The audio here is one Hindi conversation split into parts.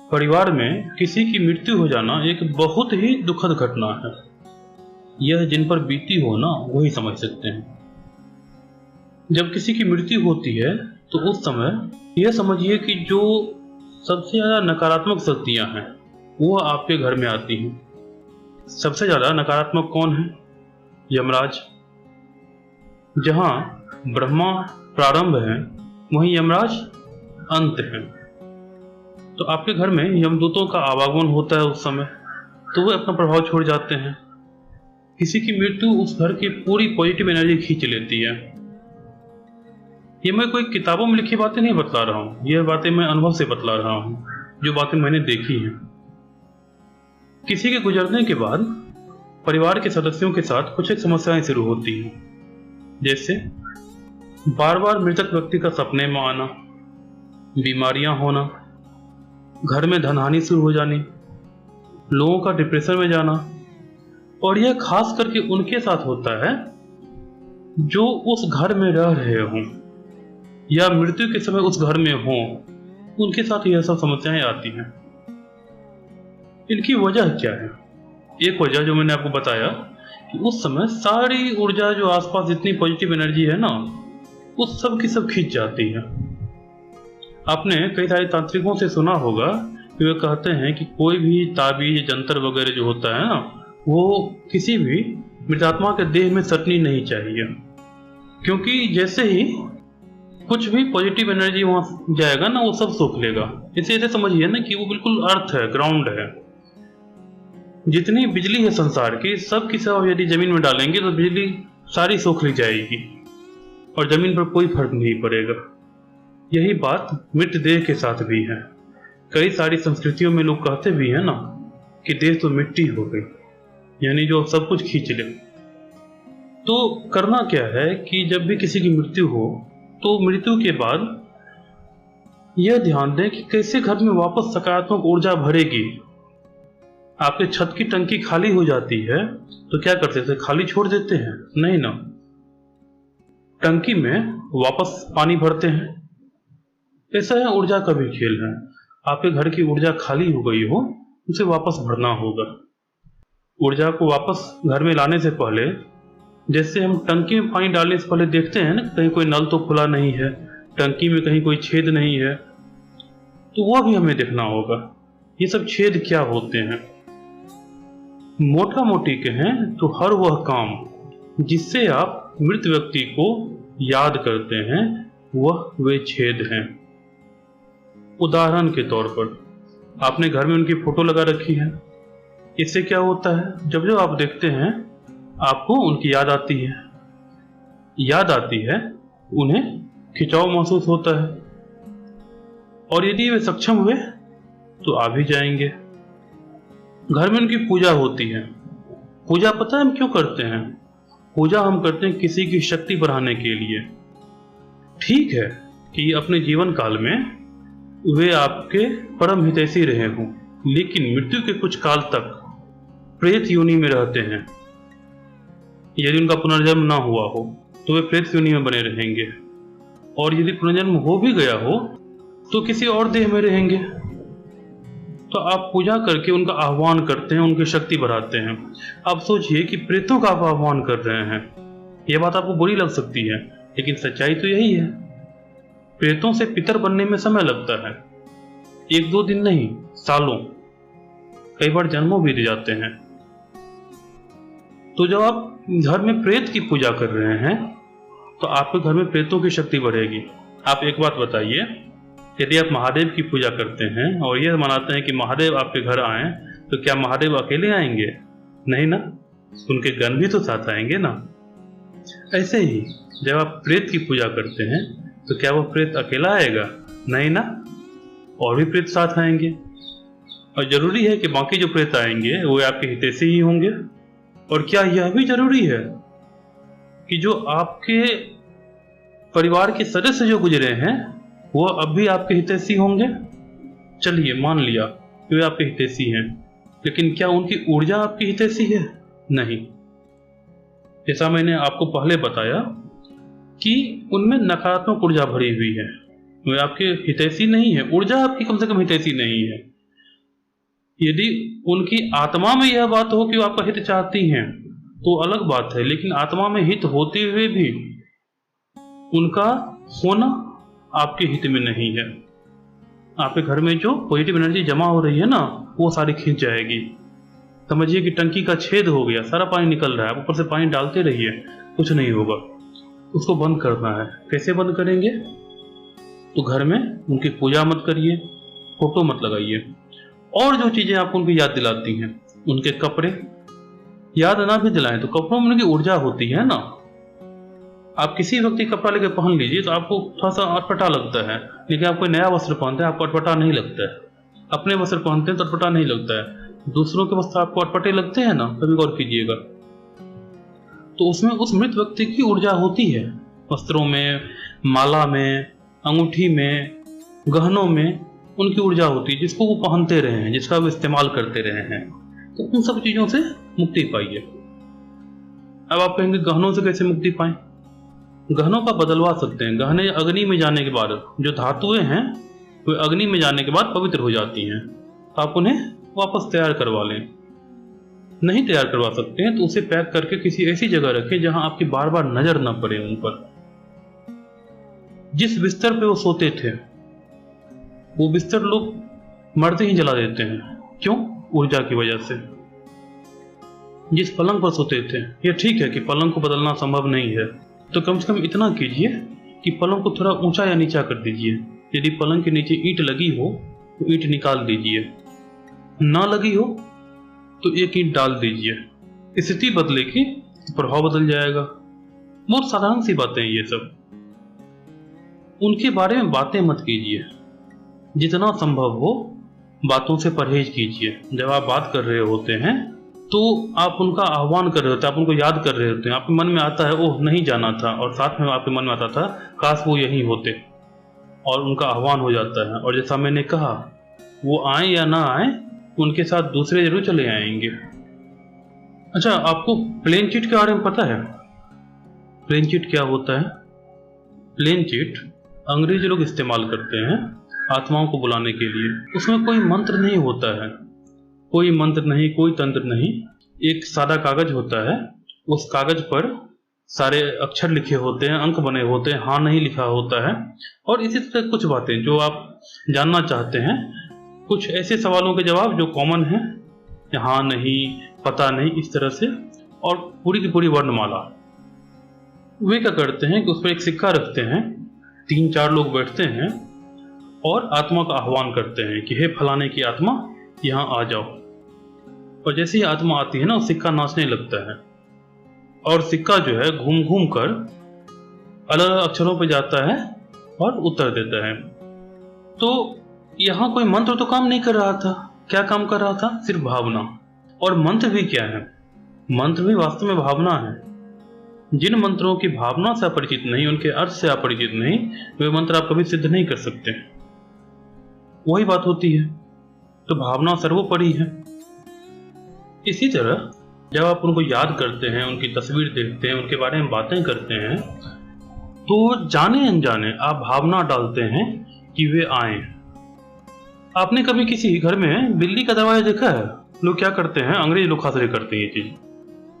परिवार में किसी की मृत्यु हो जाना एक बहुत ही दुखद घटना है। यह जिन पर बीती हो ना वही समझ सकते हैं। जब किसी की मृत्यु होती है तो उस समय यह समझिए कि जो सबसे ज्यादा नकारात्मक शक्तियां हैं वो आपके घर में आती हैं। सबसे ज्यादा नकारात्मक कौन है? यमराज। जहां ब्रह्मा प्रारंभ है वहीं यमराज अंत है। तो आपके घर में यमदूतों का आवागमन होता है उस समय, तो वे अपना प्रभाव छोड़ जाते हैं। किसी की मृत्यु उस घर की पूरी पॉजिटिव एनर्जी खींच लेती है। ये मैं कोई किताबों में लिखी बातें नहीं बतला रहा हूँ, यह बातें मैं अनुभव से बतला रहा हूँ, जो बातें मैंने देखी हैं। किसी के गुजरने के बाद परिवार के सदस्यों के साथ कुछ एक समस्याएं शुरू होती हैं, जैसे बार बार मृतक व्यक्ति का सपने में आना, बीमारियां होना, घर में धनहानि शुरू हो जानी, लोगों का डिप्रेशन में जाना। और यह खास करके उनके साथ होता है जो उस घर में रह रहे हों या मृत्यु के समय उस घर में हों, उनके साथ यह सब समस्याएं आती हैं। इनकी वजह क्या है? एक वजह जो मैंने आपको बताया कि उस समय सारी ऊर्जा जो आसपास जितनी पॉजिटिव एनर्जी है ना, उस सब की सब खींच जाती है। आपने कई सारे तांत्रिकों से सुना होगा कि वे कहते हैं कि कोई भी ताबीज जंतर वगैरह जो होता है ना, वो किसी भी मृतात्मा के देह में सटनी नहीं चाहिए, क्योंकि जैसे ही कुछ भी पॉजिटिव एनर्जी वहां जाएगा ना वो सब सोख लेगा। इसे ऐसे समझिए ना कि वो बिल्कुल अर्थ है, ग्राउंड है। जितनी बिजली है संसार की, सब की सब यदि जमीन में डालेंगे तो बिजली सारी सोख ली जाएगी और जमीन पर कोई फर्क नहीं पड़ेगा। यही बात मृतदेह के साथ भी है। कई सारी संस्कृतियों में लोग कहते भी हैं ना कि देह तो मिट्टी हो गई, यानी जो सब कुछ खींच ले। तो करना क्या है कि जब भी किसी की मृत्यु हो तो मृत्यु के बाद यह ध्यान दें कि कैसे घर में वापस सकारात्मक ऊर्जा भरेगी। आपके छत की टंकी खाली हो जाती है तो क्या करते थे? खाली छोड़ देते हैं? नहीं ना, टंकी में वापस पानी भरते हैं। ऐसा है ऊर्जा का भी खेल है। आपके घर की ऊर्जा खाली हो गई हो, उसे वापस भरना होगा। ऊर्जा को वापस घर में लाने से पहले, जैसे हम टंकी में पानी डालने से पहले देखते हैं ना कहीं कोई नल तो खुला नहीं है, टंकी में कहीं कोई छेद नहीं है, तो वह भी हमें देखना होगा। ये सब छेद क्या होते हैं? मोटा मोटी कहें तो हर वह काम जिससे आप मृत व्यक्ति को याद करते हैं वह वे छेद हैं। उदाहरण के तौर पर आपने घर में उनकी फोटो लगा रखी है। इससे क्या होता है? जब जब आप देखते हैं आपको उनकी याद आती है। याद आती है, उन्हें खिंचाव महसूस होता है, और यदि वे सक्षम हुए तो आ भी जाएंगे। घर में उनकी पूजा होती है। पूजा पता है हम क्यों करते हैं? पूजा हम करते हैं किसी की शक्ति बढ़ाने के लिए। ठीक है कि अपने जीवन काल में वे आपके परम हितैषी रहे हों, लेकिन मृत्यु के कुछ काल तक प्रेत योनि में रहते हैं। यदि उनका पुनर्जन्म ना हुआ हो तो वे प्रेत योनि में बने रहेंगे, और यदि पुनर्जन्म हो भी गया हो तो किसी और देह में रहेंगे। तो आप पूजा करके उनका आह्वान करते हैं, उनकी शक्ति बढ़ाते हैं। आप सोचिए कि प्रेतों का आप आह्वान कर रहे हैं। यह बात आपको बुरी लग सकती है, लेकिन सच्चाई तो यही है। प्रेतों से पितर बनने में समय लगता है, 1-2 दिन नहीं, सालों, कई बार जन्मों बीत जाते हैं। तो जब आप घर में प्रेत की पूजा कर रहे हैं तो आपके घर में प्रेतों की शक्ति बढ़ेगी। आप एक बात बताइए, यदि आप महादेव की पूजा करते हैं और यह मनाते हैं कि महादेव आपके घर आए, तो क्या महादेव अकेले आएंगे? नहीं ना, उनके गण भी तो साथ आएंगे ना। ऐसे ही जब आप प्रेत की पूजा करते हैं तो क्या वो प्रेत अकेला आएगा? नहीं ना, और भी प्रेत साथ आएंगे। और जरूरी है कि बाकी जो प्रेत आएंगे वो आपके हितैषी ही होंगे। और क्या यह भी जरूरी है कि जो आपके परिवार के सदस्य जो गुजरे हैं वो अब भी आपके हितैषी होंगे? चलिए मान लिया कि वे आपके हितैषी हैं, लेकिन क्या उनकी ऊर्जा आपकी हितैषी है? नहीं। जैसा मैंने आपको पहले बताया कि उनमें नकारात्मक ऊर्जा भरी हुई है, वे आपके हितैषी नहीं है। ऊर्जा आपकी कम से कम हितैषी नहीं है। यदि उनकी आत्मा में यह बात हो कि वो आपका हित चाहती हैं तो अलग बात है, लेकिन आत्मा में हित होते हुए भी उनका होना आपके हित में नहीं है। आपके घर में जो पॉजिटिव एनर्जी जमा हो रही है ना, वो सारी खींच जाएगी। समझिए कि टंकी का छेद हो गया, सारा पानी निकल रहा है, ऊपर से पानी डालते रहिए, कुछ नहीं होगा। उसको बंद करना है। कैसे बंद करेंगे? तो घर में उनकी पूजा मत करिए, फोटो मत लगाइए, और जो चीजें आपको उनकी याद दिलाती हैं, उनके कपड़े याद ना भी दिलाएं तो कपड़ों में उनकी ऊर्जा होती है ना। आप किसी व्यक्ति कपड़ा लेके पहन लीजिए तो आपको थोड़ा सा अटपटा लगता है, लेकिन आप कोई नया वस्त्र पहनते हैं आपको अटपटा नहीं लगता है। अपने वस्त्र पहनते हैं तो अटपटा नहीं लगता है, दूसरों के वस्त्र आपको अटपटे लगते हैं ना, कभी गौर कीजिएगा। तो उसमें उस मृत व्यक्ति की ऊर्जा होती है, वस्त्रों में, माला में, अंगूठी में, गहनों में उनकी ऊर्जा होती है, जिसको वो पहनते रहे हैं, जिसका वो इस्तेमाल करते रहे हैं। तो उन सब चीजों से मुक्ति पाइए। अब आप कहेंगे गहनों से कैसे मुक्ति पाएं? गहनों का बदलवा सकते हैं। गहने अग्नि में जाने के बाद, जो धातुएं हैं वे अग्नि में जाने के बाद पवित्र हो जाती हैं, तो आप उन्हें वापस तैयार करवा लें। नहीं तैयार करवा सकते हैं तो उसे पैक करके किसी ऐसी जगह रखें जहां आपकी बार बार नजर न पड़े उन पर। जिस बिस्तर पे वो सोते थे वो बिस्तर लोग मरते ही जला देते हैं। क्यों? ऊर्जा की वजह से। जिस पलंग पर सोते थे, ये ठीक है कि पलंग को बदलना संभव नहीं है, तो कम से कम इतना कीजिए कि पलंग को थोड़ा ऊंचा या नीचा कर दीजिए। यदि पलंग के नीचे ईंट लगी हो तो ईंट निकाल दीजिए, ना लगी हो तो एक ईंट डाल दीजिए। स्थिति बदलेगी, प्रभाव बदल जाएगा। बहुत साधारण सी बातें हैं ये सब। उनके बारे में बातें मत कीजिए, जितना संभव हो बातों से परहेज कीजिए। जब आप बात कर रहे होते हैं तो आप उनका आह्वान कर रहे होते हैं, आप उनको याद कर रहे होते हैं। आपके मन में आता है ओह नहीं जाना था, और साथ में आपके मन में आता था काश वो यहीं होते, और उनका आह्वान हो जाता है। और जैसा मैंने कहा, वो आए या ना आए, उनके साथ दूसरे जरूर चले आएंगे। अच्छा, आपको प्लेन चिट के बारे में पता है? प्लेन चिट क्या होता है? प्लेन चिट अंग्रेजी लोग इस्तेमाल करते हैं आत्माओं को बुलाने के लिए। उसमें कोई मंत्र नहीं होता है, कोई मंत्र नहीं, कोई तंत्र नहीं। एक सादा कागज होता है, उस कागज पर सारे अक्षर लिखे होते हैं, अंक बने होते हैं, हाँ नहीं लिखा होता है, और इसी तरह कुछ बातें जो आप जानना चाहते हैं, कुछ ऐसे सवालों के जवाब जो कॉमन है, हाँ नहीं, पता नहीं, इस तरह से, और पूरी की पूरी वर्णमाला। वे क्या करते हैं कि उस पर एक सिक्का रखते हैं, 3-4 लोग बैठते हैं और आत्मा का आह्वान करते हैं कि हे फलाने की आत्मा यहाँ आ जाओ। और जैसे ही आत्मा आती है ना, सिक्का नाचने लगता है, और सिक्का जो है घूम घूम कर अलग अलग अक्षरों पर जाता है और उत्तर देता है। तो यहाँ कोई मंत्र तो काम नहीं कर रहा था। क्या काम कर रहा था? सिर्फ भावना। और मंत्र भी क्या है? मंत्र भी वास्तव में भावना है। जिन मंत्रों की भावना से अपरिचित नहीं, उनके अर्थ से अपरिचित नहीं, वे मंत्र आप कभी सिद्ध नहीं कर सकते। वही बात होती है। तो भावना सर्वोपरि है। इसी तरह जब आप उनको याद करते हैं, उनकी तस्वीर देखते हैं, उनके बारे में बातें करते हैं, तो जाने अनजाने आप भावना डालते हैं कि वे आए। आपने कभी किसी घर में बिल्ली का दरवाजा देखा है? लोग क्या करते हैं, अंग्रेज लोग खास करते हैं ये चीज,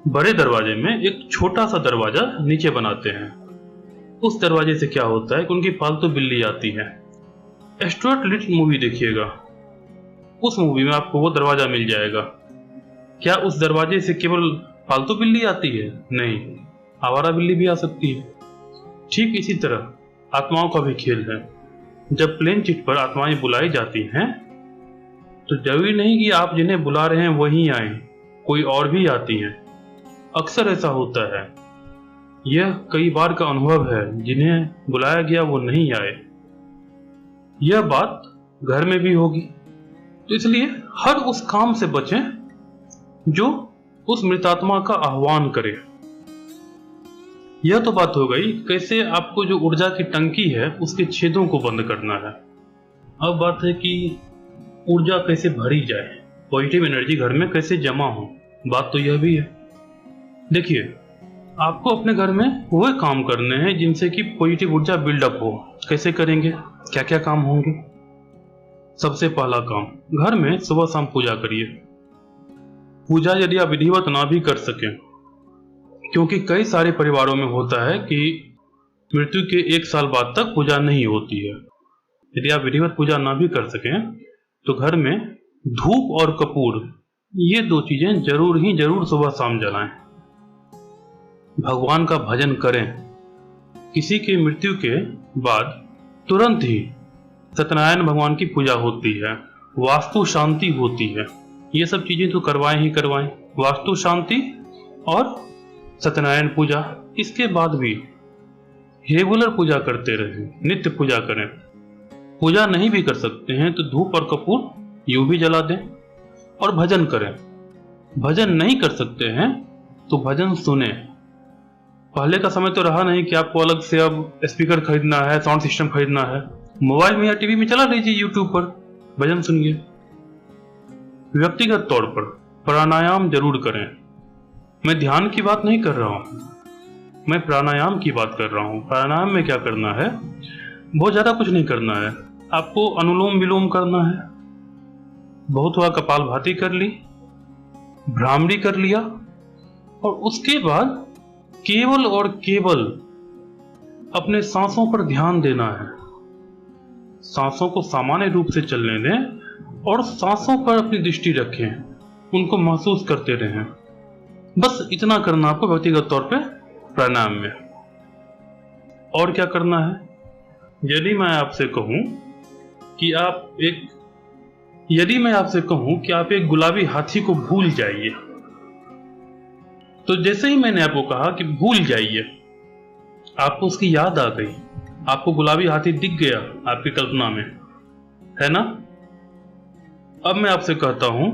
बड़े दरवाजे में एक छोटा सा दरवाजा नीचे बनाते हैं। उस दरवाजे से क्या होता है कि उनकी पालतू बिल्ली आती है। स्टुअर्ट लिटिल मूवी देखिएगा, उस मूवी में आपको वो दरवाजा मिल जाएगा। क्या उस दरवाजे से केवल पालतू बिल्ली आती है? नहीं, आवारा बिल्ली भी आ सकती है। ठीक इसी तरह आत्माओं का भी खेल है। जब प्लेन चिट पर आत्माएं बुलाई जाती हैं तो जरूरी नहीं कि आप जिन्हें बुला रहे हैं वही आए, कोई और भी आती हैं। अक्सर ऐसा होता है, यह कई बार का अनुभव है, जिन्हें बुलाया गया वो नहीं आए। यह बात घर में भी होगी। तो इसलिए हर उस काम से बचें जो उस मृतात्मा का आह्वान करे। यह तो बात हो गई कैसे आपको जो ऊर्जा की टंकी है उसके छेदों को बंद करना है। अब बात है कि ऊर्जा कैसे भरी जाए, पॉजिटिव एनर्जी घर में कैसे जमा हो। बात तो यह भी है। देखिए, आपको अपने घर में वह काम करने हैं जिनसे कि पॉजिटिव ऊर्जा बिल्डअप हो। कैसे करेंगे? क्या क्या काम होंगे? सबसे पहला काम, घर में सुबह शाम पूजा करिए। पूजा यदि आप विधिवत ना भी कर सकें, क्योंकि कई सारे परिवारों में होता है कि मृत्यु के 1 साल बाद तक पूजा नहीं होती है। यदि आप विधिवत पूजा ना भी कर सकें तो घर में धूप और कपूर, ये 2 चीजें जरूर सुबह शाम जलाएं। भगवान का भजन करें। किसी की मृत्यु के बाद तुरंत ही सत्यनारायण भगवान की पूजा होती है, वास्तु शांति होती है। ये सब चीजें तो करवाएं ही करवाएं, वास्तु शांति और सत्यनारायण पूजा। इसके बाद भी रेगुलर पूजा करते रहें, नित्य पूजा करें। पूजा नहीं भी कर सकते हैं तो धूप और कपूर यूं भी जला दें और भजन करें। भजन नहीं कर सकते हैं तो भजन सुने। पहले का समय तो रहा नहीं कि आपको अलग से अब स्पीकर खरीदना है, साउंड सिस्टम खरीदना है। मोबाइल में या टीवी में चला लीजिए, यूट्यूब पर भजन सुनिए। व्यक्तिगत तौर पर प्राणायाम जरूर करें। मैं ध्यान की बात नहीं कर रहा हूं, मैं प्राणायाम की बात कर रहा हूं। प्राणायाम में क्या करना है, बहुत ज्यादा कुछ नहीं करना है। आपको अनुलोम विलोम करना है, बहुत हुआ कपालभाति कर ली, भ्रामरी कर लिया, और उसके बाद केवल और केवल अपने सांसों पर ध्यान देना है। सांसों को सामान्य रूप से चलने दें और सांसों पर अपनी दृष्टि रखें, उनको महसूस करते रहें। बस इतना करना आपको व्यक्तिगत तौर पे प्राणायाम में। और क्या करना है, यदि मैं आपसे कहूं कि आप एक गुलाबी हाथी को भूल जाइए, तो जैसे ही मैंने आपको कहा कि भूल जाइए, आपको उसकी याद आ गई, आपको गुलाबी हाथी दिख गया आपकी कल्पना में, है ना। अब मैं आपसे कहता हूं,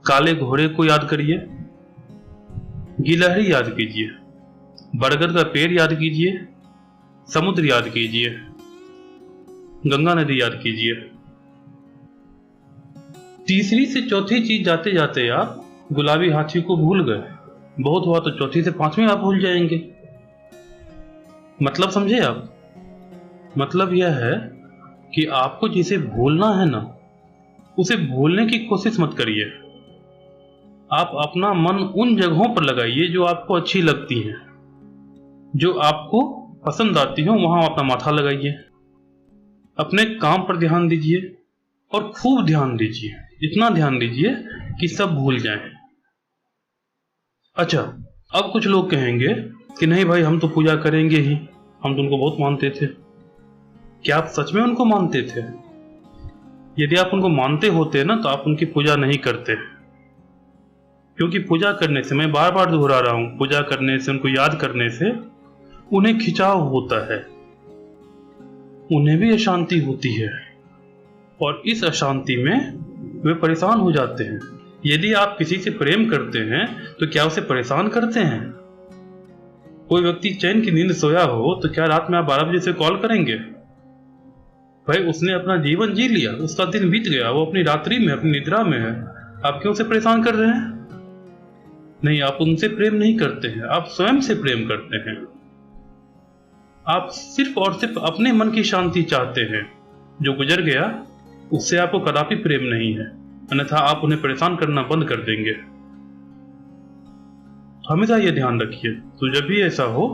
काले घोड़े को याद करिए, गिलहरी याद कीजिए, बरगद का पेड़ याद कीजिए, समुद्र याद कीजिए, गंगा नदी याद कीजिए। तीसरी से चौथी चीज जाते जाते आप गुलाबी हाथी को भूल गए, बहुत हुआ तो चौथी से 5वीं आप भूल जाएंगे। मतलब समझे आप? मतलब यह है कि आपको जिसे भूलना है ना, उसे भूलने की कोशिश मत करिए। आप अपना मन उन जगहों पर लगाइए जो आपको अच्छी लगती हैं, जो आपको पसंद आती हो, वहां अपना माथा लगाइए। अपने काम पर ध्यान दीजिए और खूब ध्यान दीजिए, इतना ध्यान दीजिए कि सब भूल जाएं। अच्छा, अब कुछ लोग कहेंगे कि नहीं भाई, हम तो पूजा करेंगे ही, हम तो उनको बहुत मानते थे। क्या आप सच में उनको मानते थे? यदि आप उनको मानते होते ना तो आप उनकी पूजा नहीं करते, क्योंकि पूजा करने से, मैं बार बार दोहरा रहा हूं, पूजा करने से, उनको याद करने से उन्हें खिंचाव होता है, उन्हें भी अशांति होती है, और इस अशांति में वे परेशान हो जाते हैं। यदि आप किसी से प्रेम करते हैं तो क्या उसे परेशान करते हैं? कोई व्यक्ति चैन की नींद सोया हो तो क्या रात में आप 12 बजे से कॉल करेंगे? भाई, उसने अपना जीवन जी लिया, उसका दिन बीत गया, वो अपनी रात्रि में, अपनी निद्रा में है, आप क्यों उसे परेशान कर रहे हैं? नहीं, आप उनसे प्रेम नहीं करते हैं, आप स्वयं से प्रेम करते हैं। आप सिर्फ और सिर्फ अपने मन की शांति चाहते हैं। जो गुजर गया उससे आपको कदापि प्रेम नहीं है, अन्यथा आप उन्हें परेशान करना बंद कर देंगे। हमेशा यह ध्यान रखिए। तो जब भी ऐसा हो,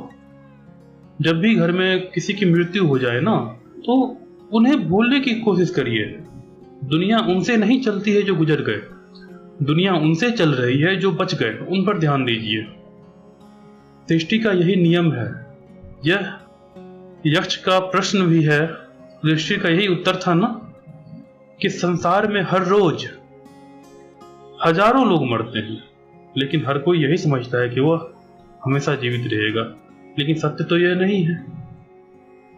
जब भी घर में किसी की मृत्यु हो जाए ना, तो उन्हें भूलने की कोशिश करिए। दुनिया उनसे नहीं चलती है जो गुजर गए, दुनिया उनसे चल रही है जो बच गए, उन पर ध्यान दीजिए। सृष्टि का यही नियम है। यह यक्ष का प्रश्न भी है, ऋषि का यही उत्तर था ना, कि संसार में हर रोज हजारों लोग मरते हैं, लेकिन हर कोई यही समझता है कि वह हमेशा जीवित रहेगा। लेकिन सत्य तो यह नहीं है।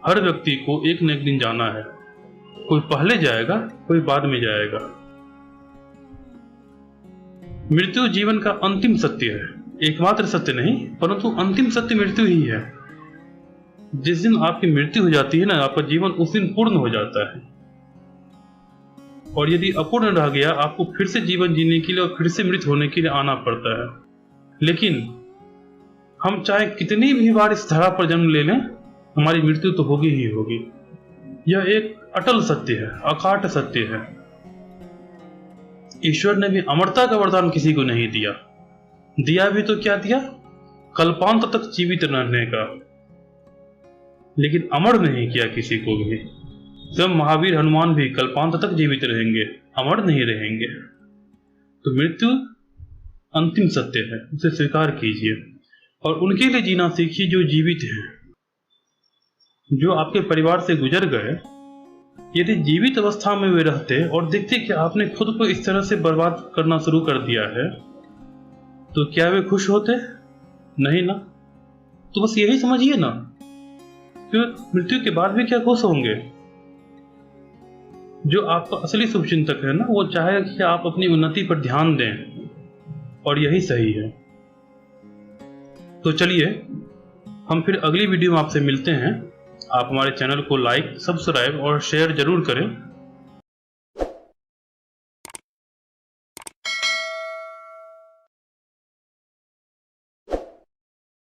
हर व्यक्ति को एक न एक दिन जाना है, कोई पहले जाएगा, कोई बाद में जाएगा। मृत्यु जीवन का अंतिम सत्य है, एकमात्र सत्य नहीं, परंतु अंतिम सत्य मृत्यु ही है। जिस दिन आपकी मृत्यु हो जाती है ना, आपका जीवन उस दिन पूर्ण हो जाता है। और यदि अपूर्ण रह गया, आपको फिर से जीवन जीने के लिए और फिर से मृत होने के लिए आना पड़ता है। लेकिन हम चाहे कितनी भी बार इस धरा पर जन्म ले लें, हमारी मृत्यु तो होगी ही होगी। यह एक अटल सत्य है, अकाट सत्य है। ईश्वर ने भी अमरता का वरदान किसी को नहीं दिया। दिया भी तो क्या दिया? कल्पांत तक जीवित रहने का, लेकिन अमर नहीं किया किसी को भी। स्वयं महावीर हनुमान भी कल्पांत तक जीवित रहेंगे, अमर नहीं रहेंगे। तो मृत्यु अंतिम सत्य है, उसे स्वीकार कीजिए और उनके लिए जीना सीखिए जो जीवित हैं। जो आपके परिवार से गुजर गए, यदि जीवित अवस्था में वे रहते और देखते कि आपने खुद को इस तरह से बर्बाद करना शुरू कर दिया है, तो क्या वे खुश होते? नहीं ना। तो बस यही समझिए ना कि मृत्यु के बाद भी क्या खुश होंगे। जो आपका असली शुभचिंतक है ना, वो चाहेगा कि आप अपनी उन्नति पर ध्यान दें, और यही सही है। तो चलिए हम फिर अगली वीडियो में आपसे मिलते हैं। आप हमारे चैनल को लाइक, सब्सक्राइब और शेयर जरूर करें।